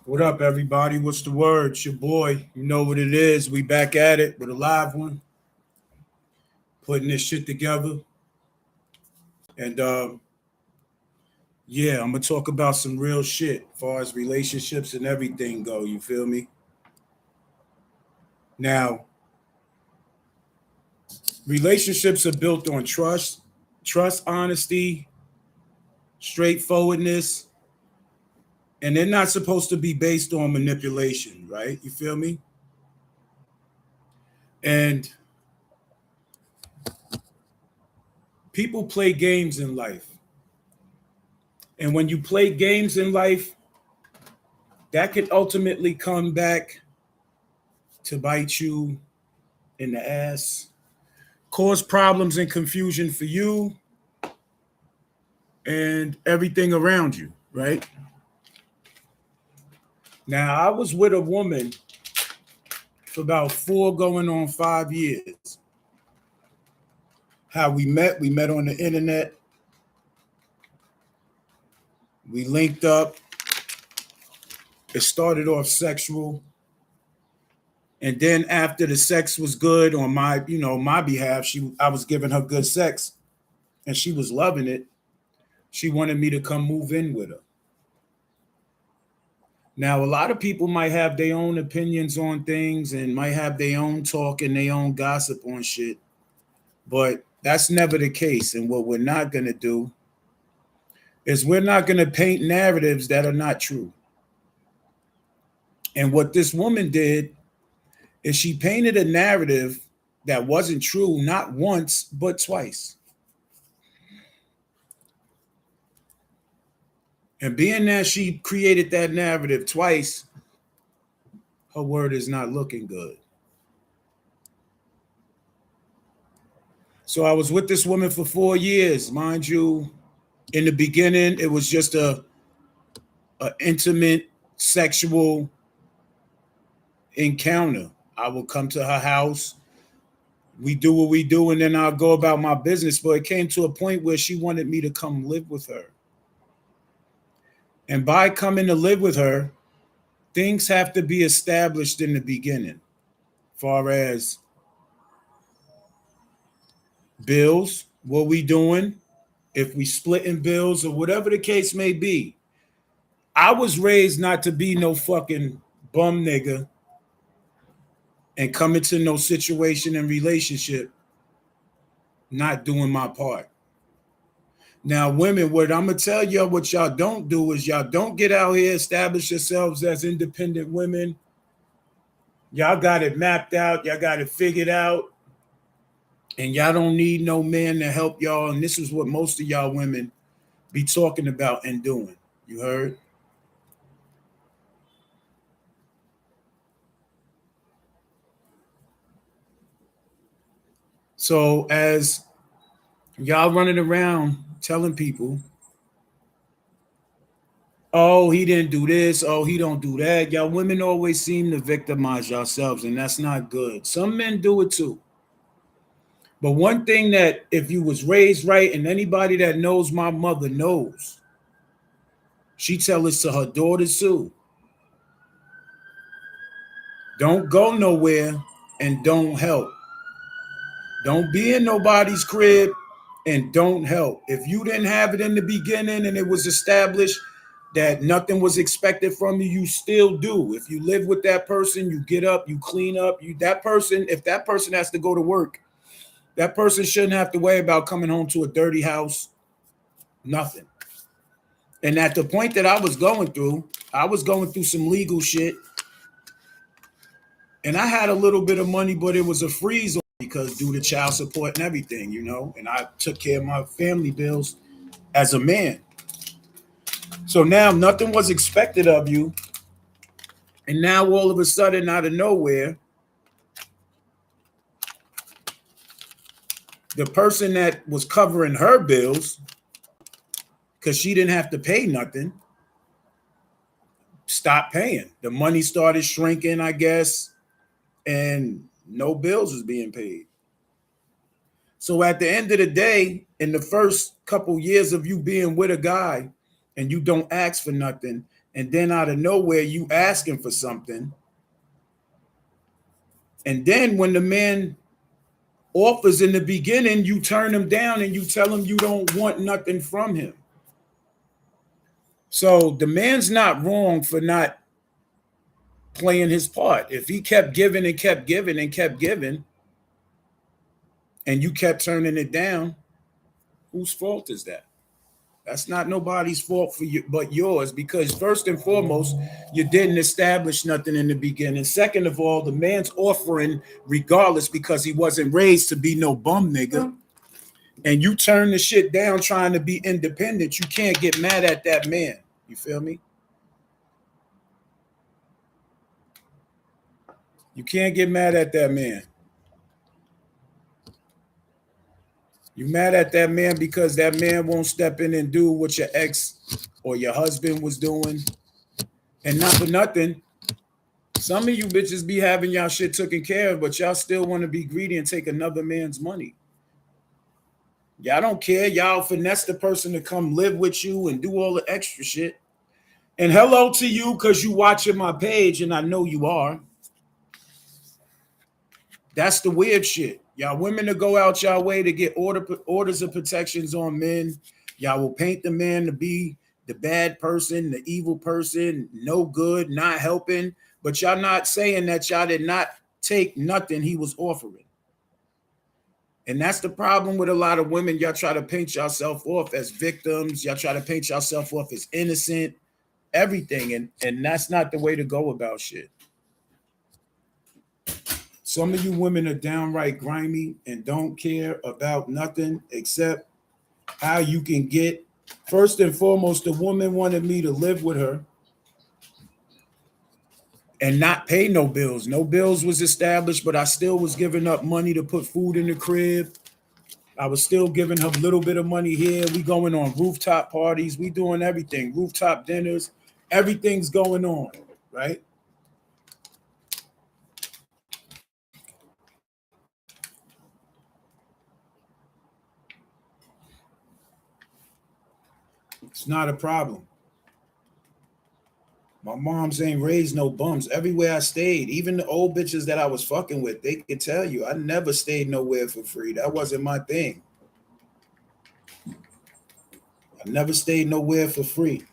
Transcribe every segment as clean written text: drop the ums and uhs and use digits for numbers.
What up, everybody? What's the word? It's your boy. You know what it is. We back at it with a live one, putting this shit together. And yeah, I'm gonna talk about some real shit as far as relationships and everything go. You feel me? Now, relationships are built on trust, honesty, straightforwardness, and they're not supposed to be based on manipulation, right? You feel me? And people play games in life. And when you play games in life, that could ultimately come back to bite you in the ass, cause problems and confusion for you and everything around you, right? Now, I was with a woman for about 4 going on 5 years. How we met on the internet, we linked up. It started off sexual. And then after the sex was good on my behalf, I was giving her good sex and she was loving it. She wanted me to come move in with her. Now, a lot of people might have their own opinions on things and might have their own talk and their own gossip on shit, but that's never the case. And what we're not going to do is we're not going to paint narratives that are not true. And what this woman did is she painted a narrative that wasn't true, not once, but twice. And being that she created that narrative twice, her word is not looking good. So I was with this woman for 4 years, mind you. In the beginning, it was just a intimate sexual encounter. I would come to her house, we do what we do, and then I'll go about my business. But it came to a point where she wanted me to come live with her. And by coming to live with her, things have to be established in the beginning, far as bills, what we doing, if we splitting bills or whatever the case may be. I was raised not to be no fucking bum nigga and come into no situation and relationship not doing my part. Now, women, what I'm gonna tell y'all, what y'all don't do is y'all don't get out here, establish yourselves as independent women. Y'all got it mapped out, y'all got it figured out, and y'all don't need no man to help y'all. And this is what most of y'all women be talking about and doing. You heard? So as y'all running around telling people, oh, he didn't do this, oh, he don't do that. Y'all women always seem to victimize yourselves, and that's not good. Some men do it too. But one thing that if you was raised right, and anybody that knows my mother knows, she tell us to her daughters too. Don't go nowhere and don't help. Don't be in nobody's crib and don't help. If you didn't have it in the beginning and it was established that nothing was expected from you, you still do. If you live with that person, you get up, you clean up. If that person has to go to work, that person shouldn't have to worry about coming home to a dirty house. Nothing. And at the point that I was going through some legal shit. And I had a little bit of money, but it was a freeze on because due to child support and everything, and I took care of my family bills as a man. So now nothing was expected of you. And now all of a sudden, out of nowhere, the person that was covering her bills, because she didn't have to pay nothing, stopped paying. The money started shrinking, I guess, and no bills was being paid. So at the end of the day, in the first couple years of you being with a guy and you don't ask for nothing and then out of nowhere you asking for something. And then when the man offers in the beginning, you turn him down and you tell him you don't want nothing from him. So the man's not wrong for not playing his part. If he kept giving and kept giving and kept giving, and you kept turning it down, whose fault is that? That's not nobody's fault for you but yours, because first and foremost, you didn't establish nothing in the beginning. Second of all, the man's offering regardless because he wasn't raised to be no bum nigga. And you turn the shit down trying to be independent. You can't get mad at that man. You feel me? You can't get mad at that man. You mad at that man because that man won't step in and do what your ex or your husband was doing. And not for nothing, some of you bitches be having y'all shit taken care of, but y'all still want to be greedy and take another man's money. Y'all don't care. Y'all finesse the person to come live with you and do all the extra shit. And hello to you because you watching my page, and I know you are. That's the weird shit. Y'all women to go out y'all way to get orders of protections on men. Y'all will paint the man to be the bad person, the evil person, no good, not helping. But y'all not saying that y'all did not take nothing he was offering. And that's the problem with a lot of women. Y'all try to paint yourself off as victims. Y'all try to paint yourself off as innocent, everything. And that's not the way to go about shit. Some of you women are downright grimy and don't care about nothing except how you can get. First and foremost, the woman wanted me to live with her and not pay no bills. No bills was established, but I still was giving up money to put food in the crib. I was still giving her a little bit of money here. We going on rooftop parties. We doing everything, rooftop dinners. Everything's going on, right? It's not a problem. My moms ain't raised no bums. Everywhere I stayed, even the old bitches that I was fucking with, they could tell you I never stayed nowhere for free. That wasn't my thing. I never stayed nowhere for free.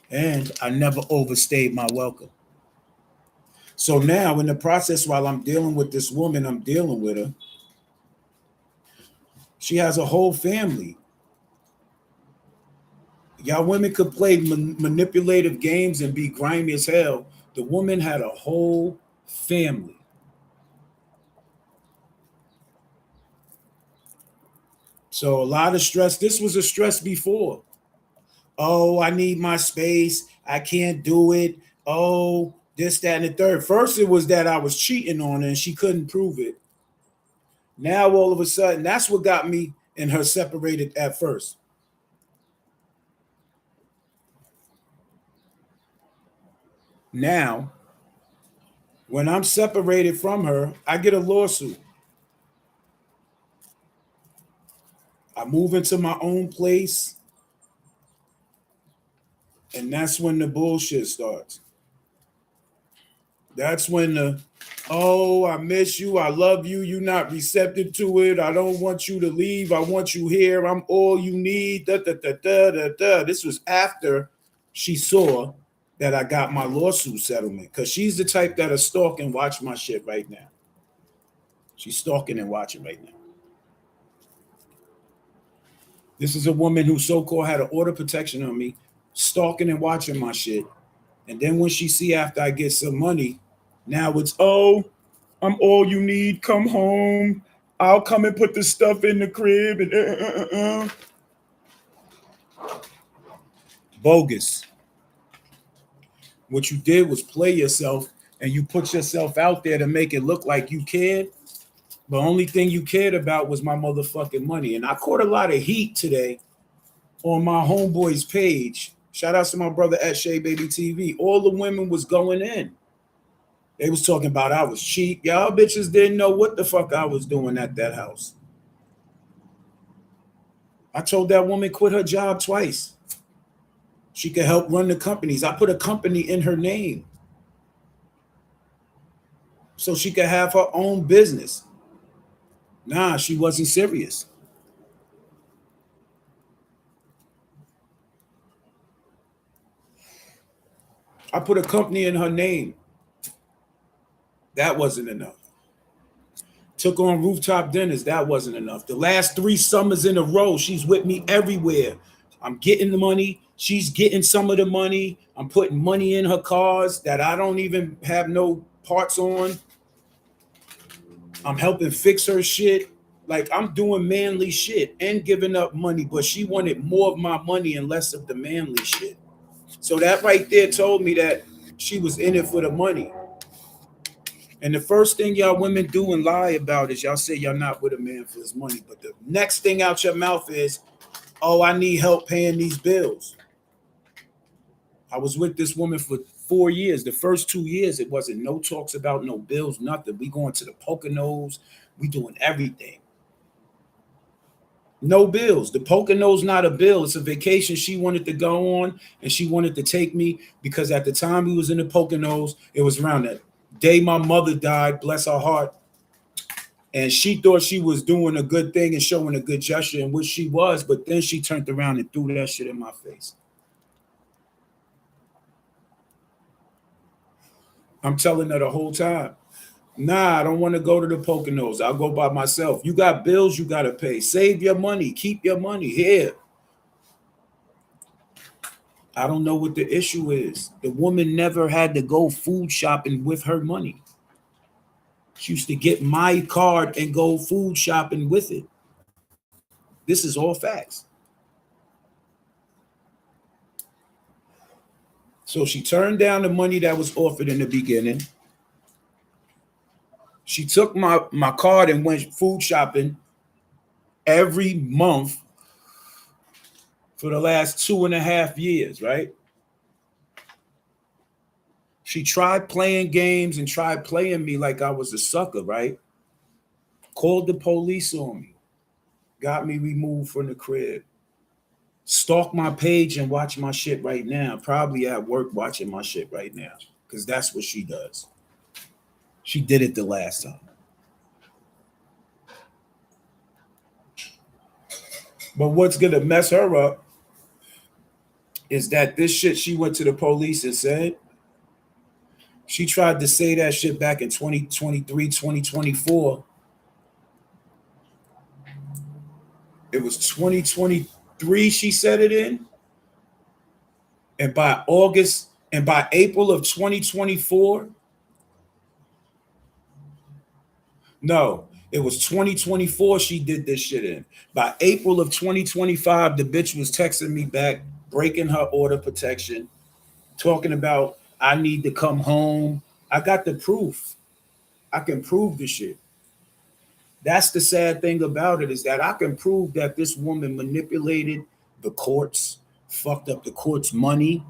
And I never overstayed my welcome. So now in the process, while I'm dealing with this woman, I'm dealing with her. She has a whole family. Y'all women could play manipulative games and be grimy as hell. The woman had a whole family. So a lot of stress. This was a stress before. Oh, I need my space. I can't do it. Oh, this, that, and the third. First, it was that I was cheating on her and she couldn't prove it. Now, all of a sudden, that's what got me and her separated at first. Now, when I'm separated from her, I get a lawsuit. I move into my own place. And that's when the bullshit starts. That's when oh, I miss you. I love you. You're not receptive to it. I don't want you to leave. I want you here. I'm all you need. Da, da, da, da, da, da. This was after she saw that I got my lawsuit settlement, because she's the type that'll stalk and watch my shit right now. She's stalking and watching right now. This is a woman who so-called had an order protection on me, stalking and watching my shit. And then when she see after I get some money, now it's, oh, I'm all you need. Come home. I'll come and put the stuff in the crib. And bogus. What you did was play yourself, and you put yourself out there to make it look like you cared. The only thing you cared about was my motherfucking money. And I caught a lot of heat today on my homeboy's page. Shout out to my brother at Shay Baby TV. All the women was going in. They was talking about I was cheap. Y'all bitches didn't know what the fuck I was doing at that house. I told that woman quit her job twice. She could help run the companies. I put a company in her name so she could have her own business. Nah, she wasn't serious. I put a company in her name. That wasn't enough. Took on rooftop dinners. That wasn't enough. The last 3 summers in a row, she's with me everywhere. I'm getting the money. She's getting some of the money. I'm putting money in her cars that I don't even have no parts on. I'm helping fix her shit. Like, I'm doing manly shit and giving up money, but she wanted more of my money and less of the manly shit. So that right there told me that she was in it for the money. And the first thing y'all women do and lie about is y'all say y'all not with a man for his money. But the next thing out your mouth is, oh, I need help paying these bills. I was with this woman for 4 years. The first 2 years, it wasn't no talks about no bills, nothing. We going to the Poconos. We doing everything. No bills. The Poconos not a bill. It's a vacation she wanted to go on, and she wanted to take me because at the time we was in the Poconos, it was around that day my mother died, bless her heart. And she thought she was doing a good thing and showing a good gesture, and which she was, but then she turned around and threw that shit in my face. I'm telling her the whole time, nah, I don't want to go to the Poconos. I'll go by myself. You got bills you got to pay. Save your money. Keep your money here. I don't know what the issue is. The woman never had to go food shopping with her money. She used to get my card and go food shopping with it. This is all facts. So she turned down the money that was offered in the beginning. She took my card and went food shopping every month for the last 2.5 years, right? She tried playing games and tried playing me like I was a sucker, right? Called the police on me, got me removed from the crib. Stalk my page and watch my shit right now. Probably at work watching my shit right now because that's what she does. She did it the last time. But what's going to mess her up is that this shit she went to the police and said, she tried to say that shit back in 2023, 2024. It was 2023 she said it in. And by April of 2024, no, it was 2024 she did this shit in. By April of 2025, the bitch was texting me back, breaking her order protection, talking about I need to come home. I got the proof. I can prove the shit. That's the sad thing about it, is that I can prove that this woman manipulated the courts, fucked up the court's money.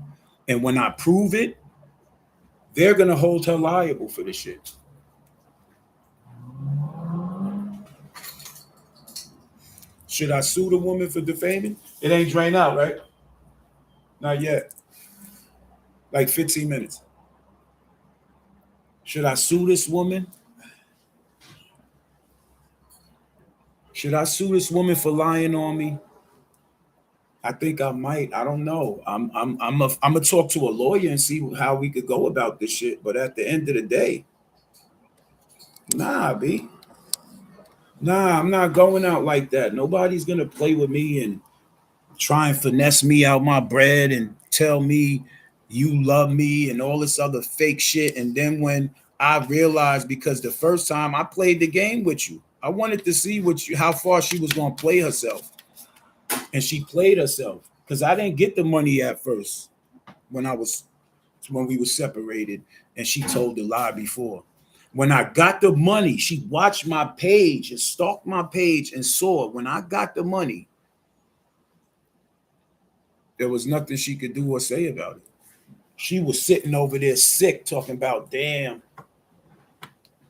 And when I prove it, they're going to hold her liable for this shit. Should I sue the woman for defaming? It ain't drained out, right? Not yet. Like 15 minutes. Should I sue this woman? Should I sue this woman for lying on me? I think I might. I don't know. I'm gonna talk to a lawyer and see how we could go about this shit. But at the end of the day, nah, B. Nah, I'm not going out like that. Nobody's gonna play with me and try and finesse me out my bread and tell me you love me and all this other fake shit. And then when I realized, because the first time I played the game with you, I wanted to see how far she was gonna play herself. And she played herself because I didn't get the money at first when we were separated, and she told the lie before. When I got the money, she watched my page and stalked my page and saw when I got the money, there was nothing she could do or say about it. She was sitting over there sick, talking about, damn,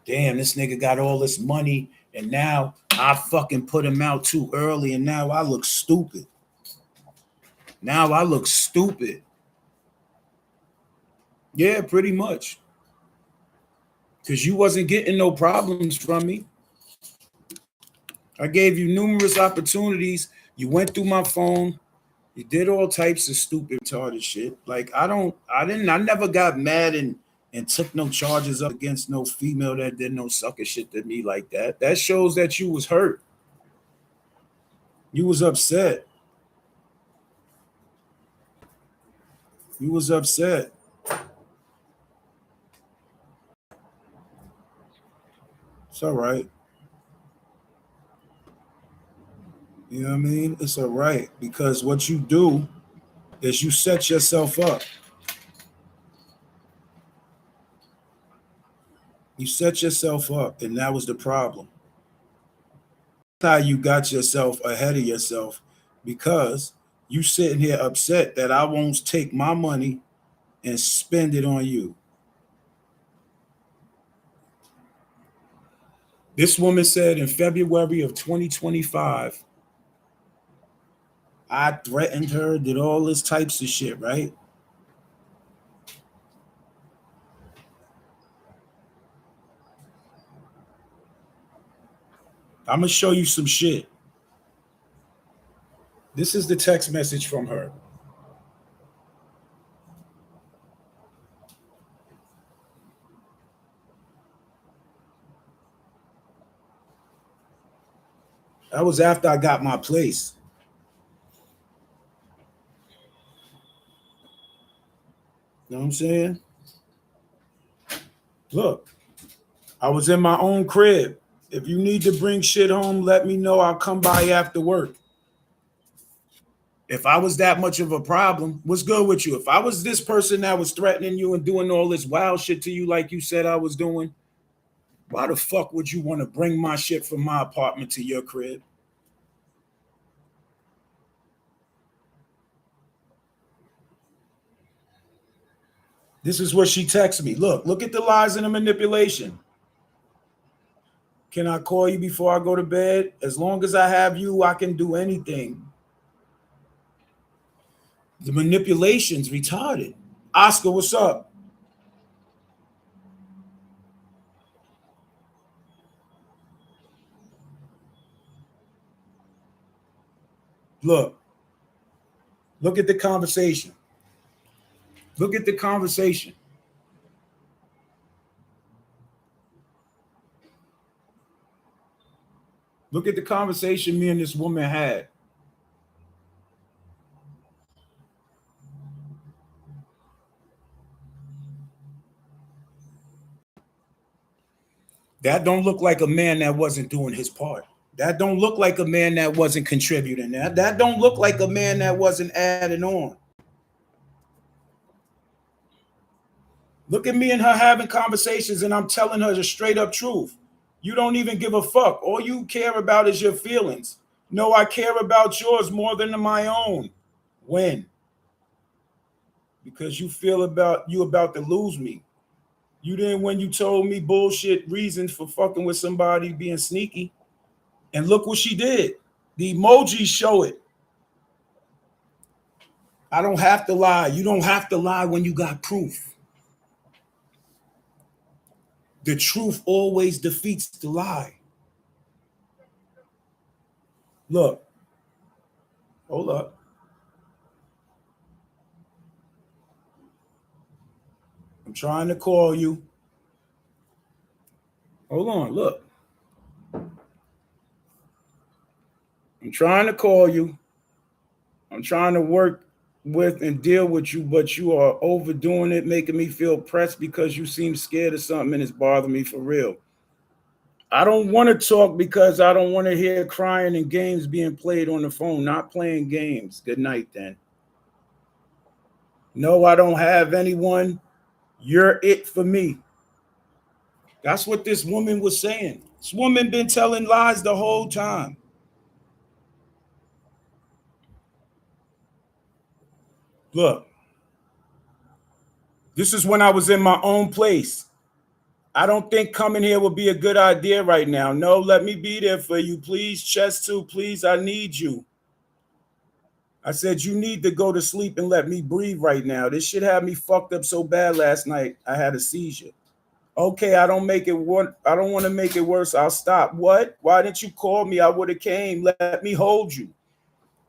this nigga got all this money, and now I fucking put him out too early, and now I look stupid. Yeah, pretty much. Because you wasn't getting no problems from me. I gave you numerous opportunities. You went through my phone. You did all types of stupid, retarded shit. Like I never got mad and took no charges up against no female that did no sucker shit to me like that. That shows that you was hurt. You was upset. You was upset. It's all right. You know what I mean? It's all right because what you do is you set yourself up. You set yourself up, and that was the problem. How you got yourself ahead of yourself because you sitting here upset that I won't take my money and spend it on you. This woman said in February of 2025, I threatened her, did all this types of shit, right? I'm gonna show you some shit. This is the text message from her. That was after I got my place. You know what I'm saying? Look, I was in my own crib. If you need to bring shit home, let me know. I'll come by after work. If I was that much of a problem, what's good with you? If I was this person that was threatening you and doing all this wild shit to you, like you said I was doing, why the fuck would you want to bring my shit from my apartment to your crib? This is what she texted me. Look at the lies and the manipulation. Can I call you before I go to bed? As long as I have you, I can do anything. The manipulation's retarded. Oscar, what's up? Look, look at the conversation. Look at the conversation. Look at the conversation me and this woman had. That don't look like a man that wasn't doing his part. That don't look like a man that wasn't contributing. That don't look like a man that wasn't adding on. Look at me and her having conversations, and I'm telling her the straight up truth. You don't even give a fuck. All you care about is your feelings. No, I care about yours more than my own. When? Because you feel about you about to lose me. You didn't when you told me bullshit reasons for fucking with somebody being sneaky. And look what she did. The emojis show it. I don't have to lie. You don't have to lie when you got proof. The truth always defeats the lie. Look, hold up. I'm trying to call you. Hold on, look. I'm trying to call you. I'm trying to work with and deal with you, but you are overdoing it, making me feel pressed because you seem scared of something and it's bothering me for real. I don't want to talk because I don't want to hear crying and games being played on the phone. Not playing games. Good night, then. No, I don't have anyone. You're it for me. That's what this woman was saying. This woman been telling lies the whole time. Look, this is when I was in my own place. I don't think coming here would be a good idea right now. No, let me be there for you. Please, chest too, please. I need you. I said, you need to go to sleep and let me breathe right now. This shit had me fucked up so bad last night. I had a seizure. Okay, I don't want to make it worse. I'll stop. What? Why didn't you call me? I would have came. Let me hold you.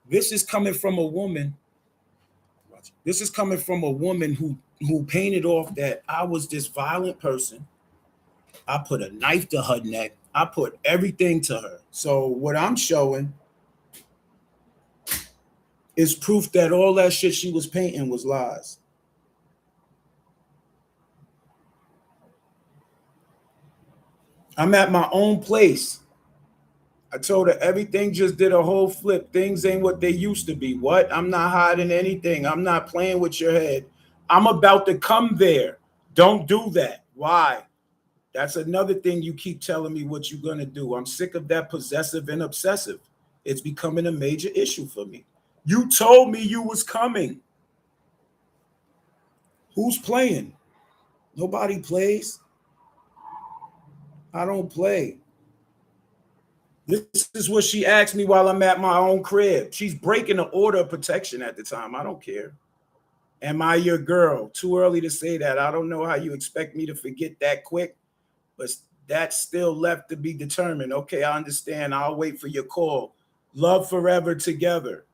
This is coming from a woman. This is coming from a woman who painted off that I was this violent person. I put a knife to her neck. I put everything to her. So what I'm showing is proof that all that shit she was painting was lies. I'm at my own place. I told her everything just did a whole flip. Things ain't what they used to be. What? I'm not hiding anything. I'm not playing with your head. I'm about to come there. Don't do that. Why? That's another thing you keep telling me what you're going to do. I'm sick of that possessive and obsessive. It's becoming a major issue for me. You told me you was coming. Who's playing? Nobody plays. I don't play. This is what she asked me while I'm at my own crib. She's breaking the order of protection at the time. I don't care. Am I your girl? Too early to say that. I don't know how you expect me to forget that quick, but that's still left to be determined. Okay, I understand. I'll wait for your call. Love forever together.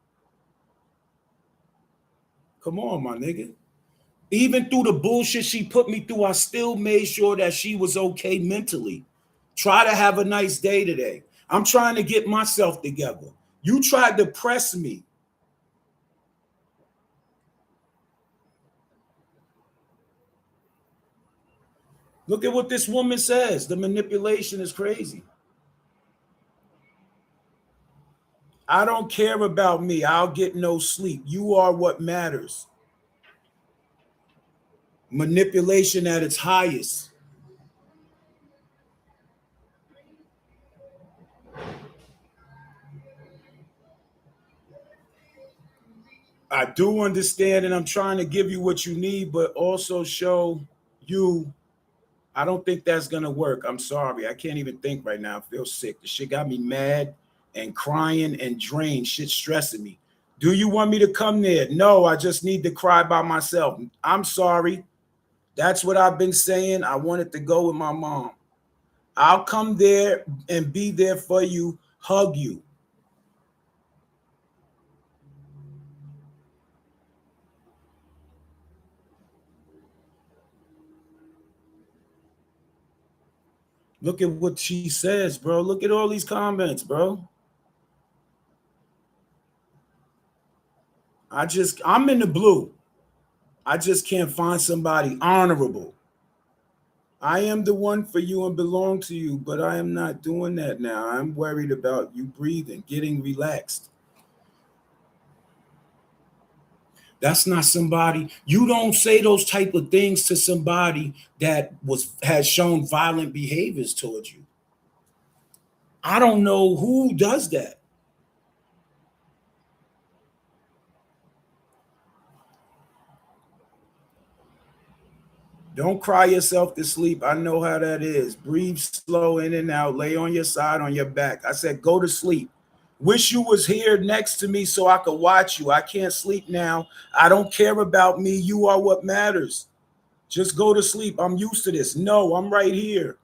Come on, my nigga. Even through the bullshit she put me through, I still made sure that she was okay mentally. Try to have a nice day today. I'm trying to get myself together. You tried to press me. Look at what this woman says. The manipulation is crazy. I don't care about me. I'll get no sleep. You are what matters. Manipulation at its highest. I do understand, and I'm trying to give you what you need, but also show you. I don't think that's gonna work. I'm sorry. I can't even think right now. I feel sick. The shit got me mad and crying and drained. Shit stressing me. Do you want me to come there? No, I just need to cry by myself. I'm sorry. That's what I've been saying. I wanted to go with my mom. I'll come there and be there for you, hug you. Look at what she says, bro. Look at all these comments, bro. I'm in the blue. I just can't find somebody honorable. I am the one for you and belong to you, but I am not doing that now. I'm worried about you breathing, getting relaxed. That's not somebody. You don't say those type of things to somebody that has shown violent behaviors towards you. I don't know who does that. Don't cry yourself to sleep. I know how that is. Breathe slow in and out. Lay on your side, on your back. I said, go to sleep. Wish you was here next to me so I could watch you. I can't sleep now. I don't care about me. You are what matters. Just go to sleep. I'm used to this. No, I'm right here.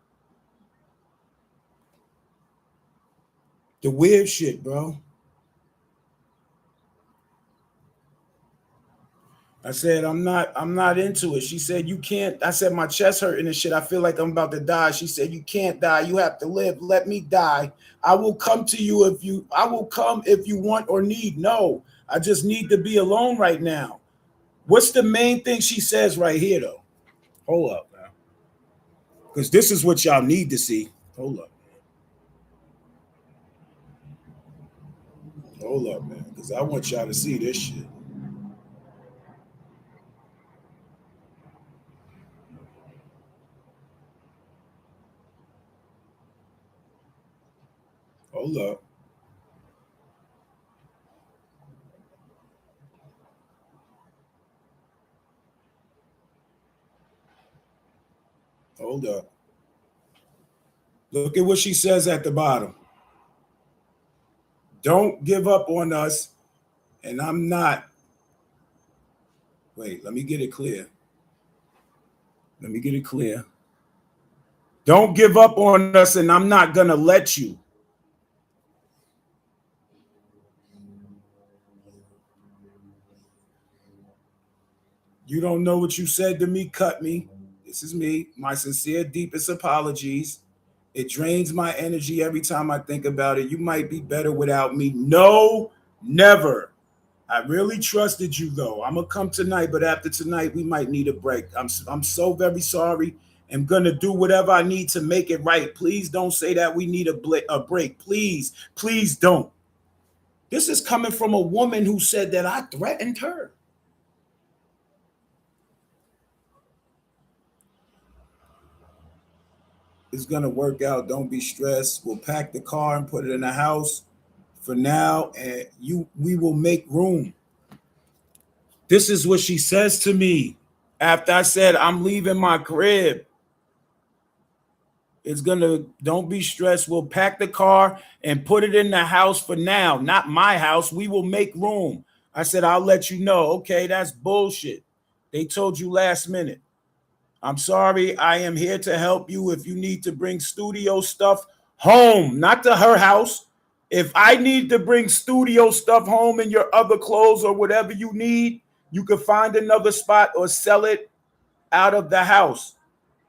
The weird shit, bro. I said, I'm not into it. She said, you can't. I said, my chest hurting and shit. I feel like I'm about to die. She said, you can't die. You have to live. Let me die. I will come to you I will come if you want or need. No, I just need to be alone right now. What's the main thing she says right here, though? Hold up, man. Because this is what y'all need to see. Hold up. Hold up, man. Because I want y'all to see this shit. Hold up. Hold up. Look at what she says at the bottom. Don't give up on us. And I'm not. Wait, let me get it clear. Let me get it clear. Don't give up on us, and I'm not going to let you. You don't know what you said to me, cut me. This is me. My sincere, deepest apologies. It drains my energy every time I think about it. You might be better without me. No, never. I really trusted you, though. I'm going to come tonight, but after tonight, we might need a break. I'm so very sorry. I'm going to do whatever I need to make it right. Please don't say that we need a break. Please, please don't. This is coming from a woman who said that I threatened her. It's going to work out. Don't be stressed. We'll pack the car and put it in the house for now, and we will make room. This is what she says to me after I said I'm leaving my crib. It's gonna, don't be stressed. We'll pack the car and put it in the house for now. Not my house. We will make room. I said, I'll let you know. Okay, that's bullshit. They told you last minute. I'm sorry. I am here to help you if you need to bring studio stuff home, not to her house. If I need to bring studio stuff home and your other clothes or whatever you need, you can find another spot or sell it out of the house.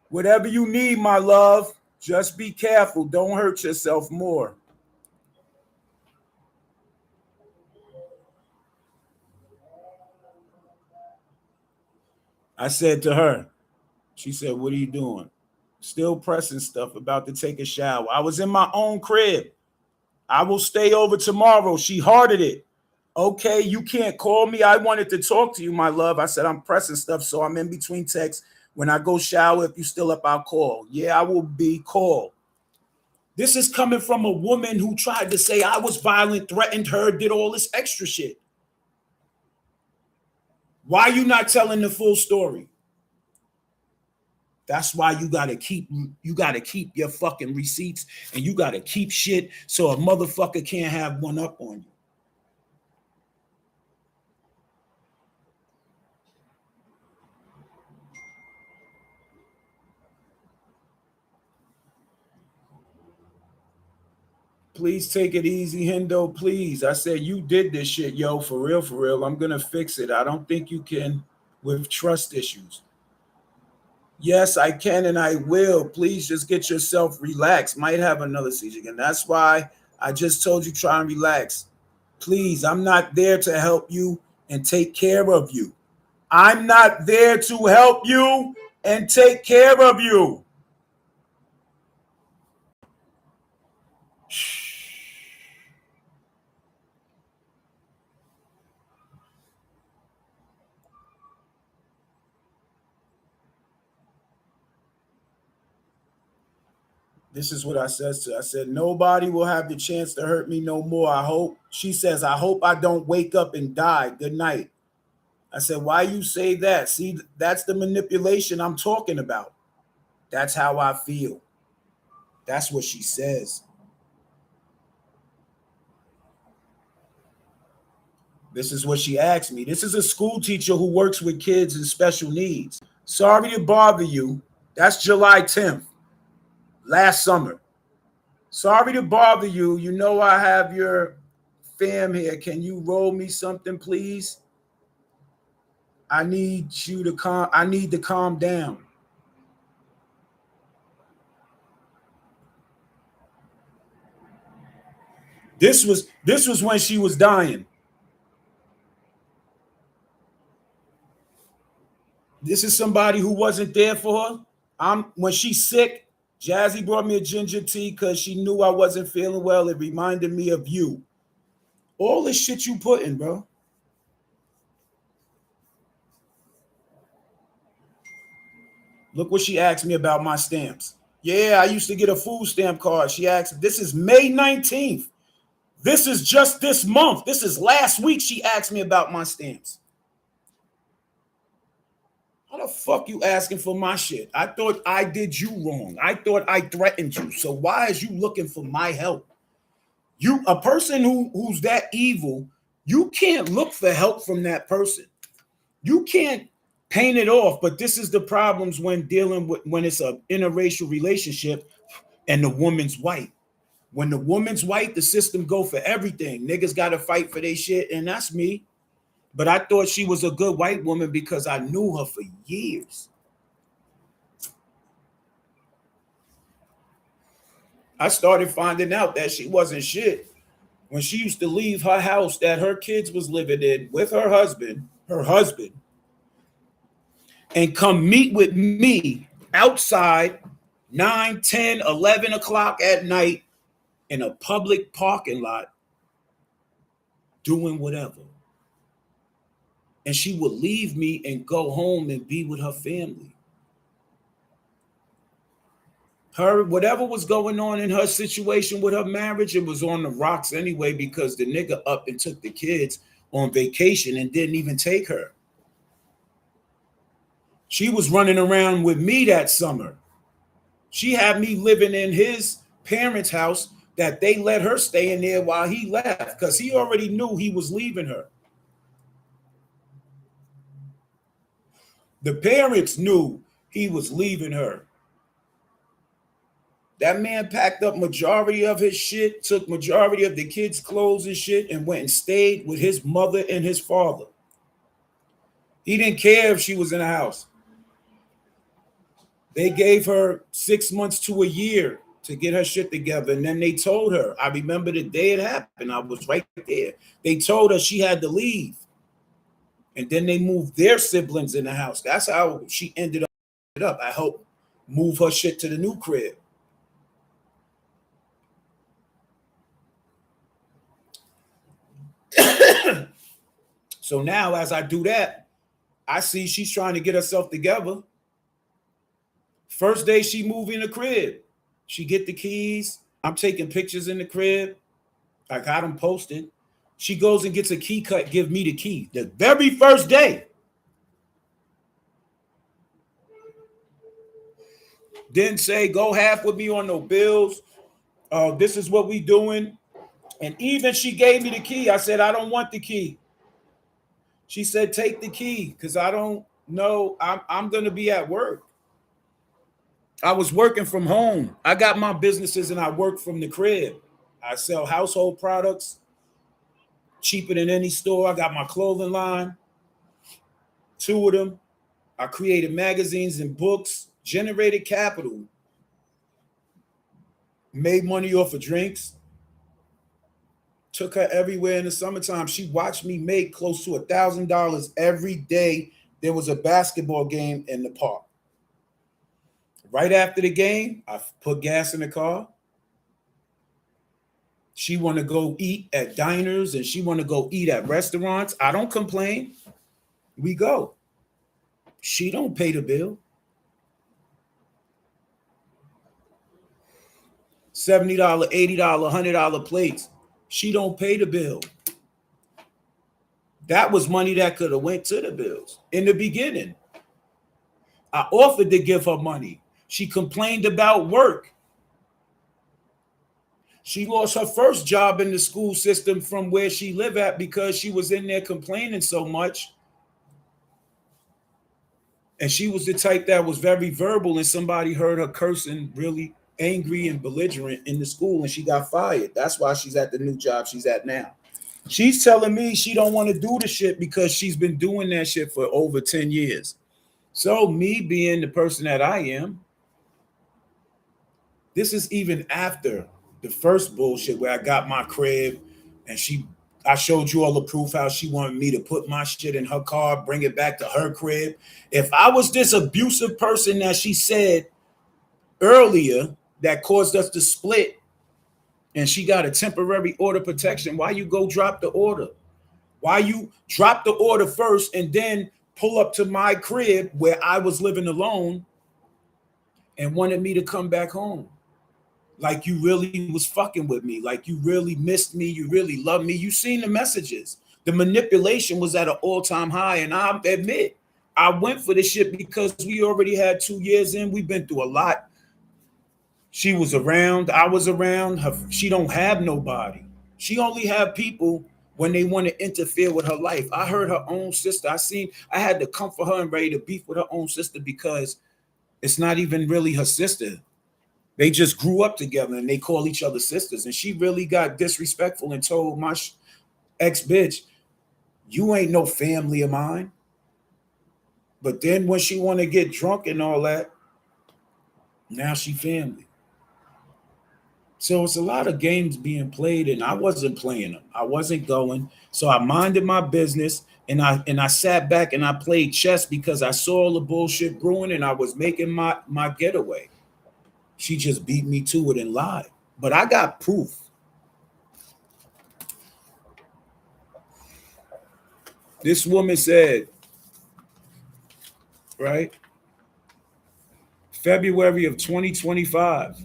Whatever you need, my love, just be careful. Don't hurt yourself more. I said to her, she said, what are you doing? Still pressing stuff, about to take a shower. I was in my own crib. I will stay over tomorrow. She hearted it. Okay, you can't call me. I wanted to talk to you, my love. I said, I'm pressing stuff, so I'm in between texts. When I go shower, if you still up, I'll call. Yeah, I will be called. This is coming from a woman who tried to say I was violent, threatened her, did all this extra shit. Why are you not telling the full story? That's why you gotta keep your fucking receipts, and you gotta keep shit so a motherfucker can't have one up on you. Please take it easy, Hendo. Please. I said, you did this shit, yo, for real, for real. I'm going to fix it. I don't think you can with trust issues. Yes, I can and I will. Please just get yourself relaxed. Might have another seizure again. That's why I just told you try and relax. Please, I'm not there to help you and take care of you. I'm not there to help you and take care of you. This is what I says to her. I said, nobody will have the chance to hurt me no more. I hope. She says, I hope I don't wake up and die. Good night. I said, why you say that? See, that's the manipulation I'm talking about. That's how I feel. That's what she says. This is what she asked me. This is a school teacher who works with kids and special needs. Sorry to bother you. That's July 10th, last summer. Sorry to bother you. You know I have your fam here. Can you roll me something, please? I need to calm down. This was when she was dying. This is somebody who wasn't there for her. When she's sick, Jazzy brought me a ginger tea because she knew I wasn't feeling well. It reminded me of you. All this shit you put in, bro. Look what she asked me about my stamps. Yeah, I used to get a food stamp card. She asked, this is May 19th. This is just this month. This is last week she asked me about my stamps. How the fuck you asking for my shit? I thought I did you wrong. I thought I threatened you. So why is you looking for my help? You, a person who's that evil, You can't look for help from that person. You can't paint it off, but this is the problems when dealing with when it's a interracial relationship and the woman's white. When the woman's white, the system go for everything. Niggas got to fight for their shit, and that's me. But I thought she was a good white woman because I knew her for years. I started finding out that she wasn't shit when she used to leave her house that her kids was living in with her husband, and come meet with me outside 9, 10, 11 o'clock at night in a public parking lot doing whatever. And she would leave me and go home and be with her family. Her, whatever was going on in her situation with her marriage, it was on the rocks anyway because the nigga up and took the kids on vacation and didn't even take her. She was running around with me that summer. She had me living in his parents' house that they let her stay in there while he left because he already knew he was leaving her. The parents knew he was leaving her. That man packed up majority of his shit, took majority of the kids' clothes and shit, and went and stayed with his mother and his father. He didn't care if she was in the house. They gave her 6 months to a year to get her shit together. And then they told her, I remember the day it happened. I was right there. They told her she had to leave. And then they moved their siblings in the house. That's how she ended up. I helped move her shit to the new crib. So now as I do that, I see she's trying to get herself together. First day she moved in the crib. She get the keys. I'm taking pictures in the crib. I got them posted. She goes and gets a key cut, give me the key. The very first day. Didn't say, go half with me on no bills. This is what we doing. And even she gave me the key. I said, I don't want the key. She said, take the key because I don't know. I'm going to be at work. I was working from home. I got my businesses and I work from the crib. I sell household products cheaper than any store. I got my clothing line, 2 of them. I created magazines and books, generated capital, made money off of drinks. Took her everywhere in the summertime. She watched me make close to $1,000 every day. There was a basketball game in the park. Right after the game, I put gas in the car. She want to go eat at diners and she want to go eat at restaurants. I don't complain. We go. She don't pay the bill. $70, $80, $100 plates. She don't pay the bill. That was money that could have went to the bills in the beginning. I offered to give her money. She complained about work. She lost her first job in the school system from where she lived at because she was in there complaining so much. And she was the type that was very verbal and somebody heard her cursing really angry and belligerent in the school and she got fired. That's why she's at the new job she's at now. She's telling me she don't want to do the shit because she's been doing that shit for over 10 years. So me being the person that I am, this is even after the first bullshit where I got my crib and I showed you all the proof how she wanted me to put my shit in her car, bring it back to her crib. If I was this abusive person that she said earlier that caused us to split and she got a temporary order protection, why you go drop the order? Why you drop the order first and then pull up to my crib where I was living alone and wanted me to come back home? Like you really was fucking with me, like you really missed me, you really loved me. You seen the messages. The manipulation was at an all-time high, and I admit I went for this shit because we already had 2 years in. We've been through a lot. She was around, I was around. She don't have nobody. She only have people when they want to interfere with her life. I heard her own sister. I had to comfort her and ready to beef with her own sister because it's not even really her sister. They just grew up together and they call each other sisters. And she really got disrespectful and told my ex bitch, you ain't no family of mine. But then when she want to get drunk and all that, now she family. So it's a lot of games being played, and I wasn't playing them. I wasn't going. So I minded my business, and I sat back and I played chess because I saw all the bullshit brewing, and I was making my getaway. She just beat me to it and lied. But I got proof. This woman said, right? February of 2025.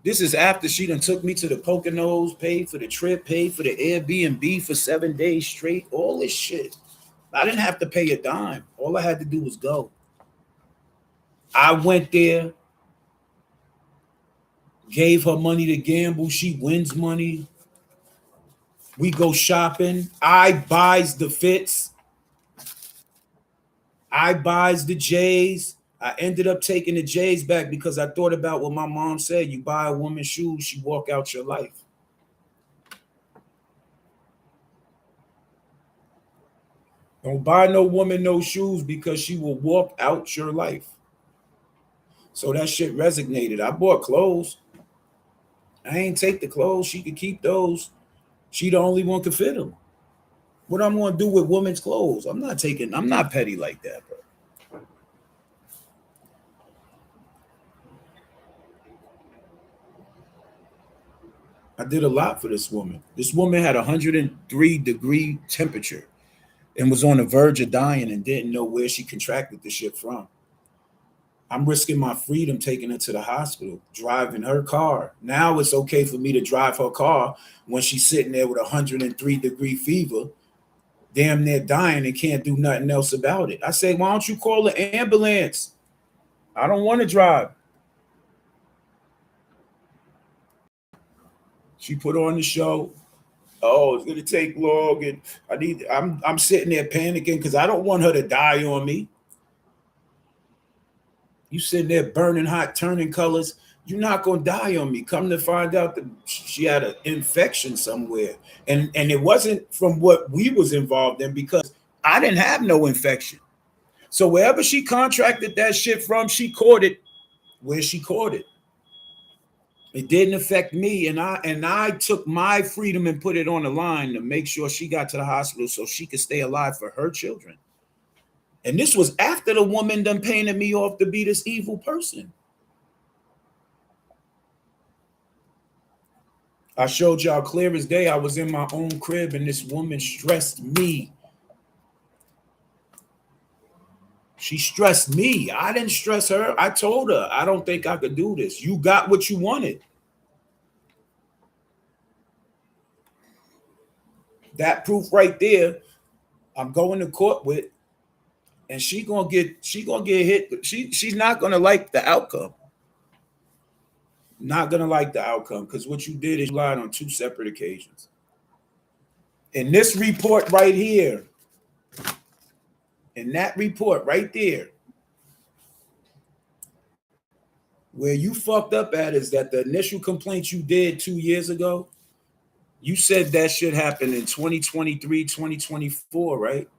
This is after she done took me to the Poconos, paid for the trip, paid for the Airbnb for 7 days straight, all this shit. I didn't have to pay a dime. All I had to do was go. I went there, gave her money to gamble. She wins money. We go shopping. I buys the fits. I buys the J's. I ended up taking the J's back because I thought about what my mom said. You buy a woman shoes, she walk out your life. Don't buy no woman no shoes because she will walk out your life. So that shit resonated. I bought clothes. I ain't take the clothes. She could keep those. She the only one could fit them. What I'm gonna do with women's clothes? I'm not petty like that, bro. I did a lot for this woman. This woman had 103-degree temperature and was on the verge of dying and didn't know where she contracted the shit from. I'm risking my freedom taking her to the hospital, driving her car. Now it's okay for me to drive her car when she's sitting there with 103-degree fever, damn near dying and can't do nothing else about it. I say, why don't you call the ambulance? I don't want to drive. She put on the show. Oh, it's gonna take long, and I'm sitting there panicking because I don't want her to die on me. You sitting there burning hot, turning colors. You're not gonna die on me. Come to find out that she had an infection somewhere, and it wasn't from what we was involved in because I didn't have no infection. So wherever she contracted that shit from, she caught it where she caught it. It didn't affect me, and I took my freedom and put it on the line to make sure she got to the hospital so she could stay alive for her children. And this was after the woman done painted me off to be this evil person. I showed y'all clear as day. I was in my own crib and this woman stressed me. She stressed me. I didn't stress her. I told her, I don't think I could do this. You got what you wanted. That proof right there, I'm going to court with, and she gonna get hit. She's not gonna like the outcome. Not gonna like the outcome because what you did is you lied on two separate occasions. In this report right here, in that report right there, where you fucked up at is that the initial complaint you did 2 years ago, you said that should happen in 2023, 2024, right?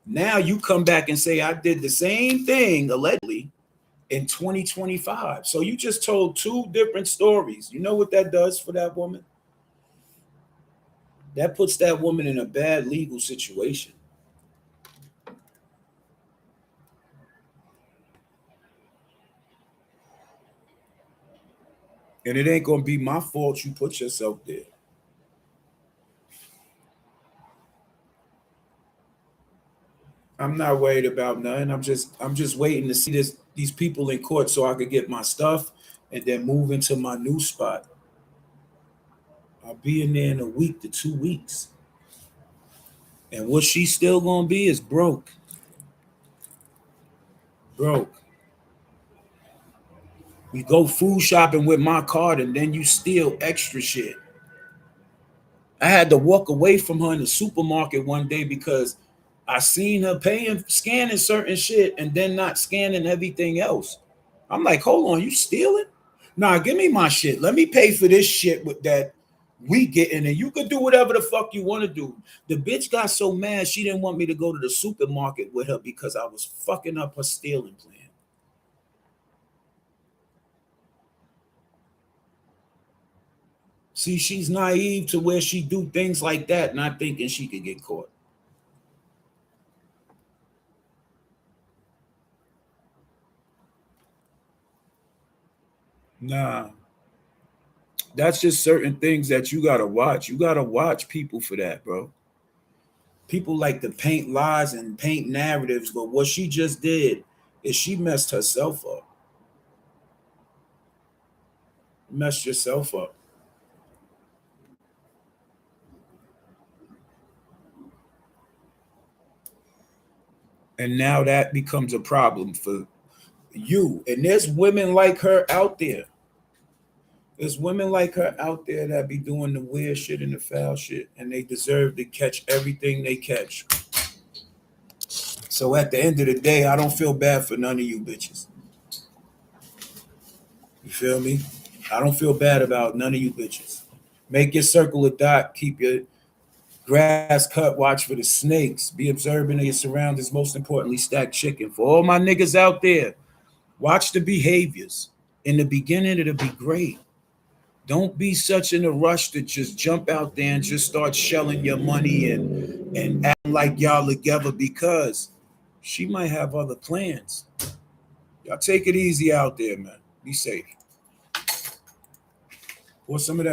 Now you come back and say I did the same thing allegedly in 2025. So you just told two different stories. You know what that does for that woman? That puts that woman in a bad legal situation. And it ain't gonna be my fault you put yourself there. I'm not worried about nothing. I'm just waiting to see these people in court so I could get my stuff and then move into my new spot. I'll be in there in a week to 2 weeks. And what she's still gonna be is broke. Broke. We go food shopping with my card and then you steal extra shit. I had to walk away from her in the supermarket one day because I seen her scanning certain shit and then not scanning everything else. I'm like, hold on, you stealing? Nah, give me my shit. Let me pay for this shit with that we getting, and you could do whatever the fuck you want to do. The bitch got so mad she didn't want me to go to the supermarket with her because I was fucking up her stealing plan. See, she's naive to where she do things like that, not thinking she could get caught. Nah, that's just certain things that you gotta watch. You gotta watch people for that, bro. People like to paint lies and paint narratives, but what she just did is she messed herself up. Messed yourself up. And now that becomes a problem for you. And there's women like her out there. There's women like her out there that be doing the weird shit and the foul shit, and they deserve to catch everything they catch. So at the end of the day, I don't feel bad for none of you bitches. You feel me? I don't feel bad about none of you bitches. Make your circle a dot. Keep your grass cut. Watch for the snakes. Be observant of your surroundings. Most importantly, stack chicken. For all my niggas out there, watch the behaviors. In the beginning, it'll be great. Don't be such in a rush to just jump out there and just start shelling your money and acting like y'all together because she might have other plans. Y'all take it easy out there, man. Be safe. Pour some of that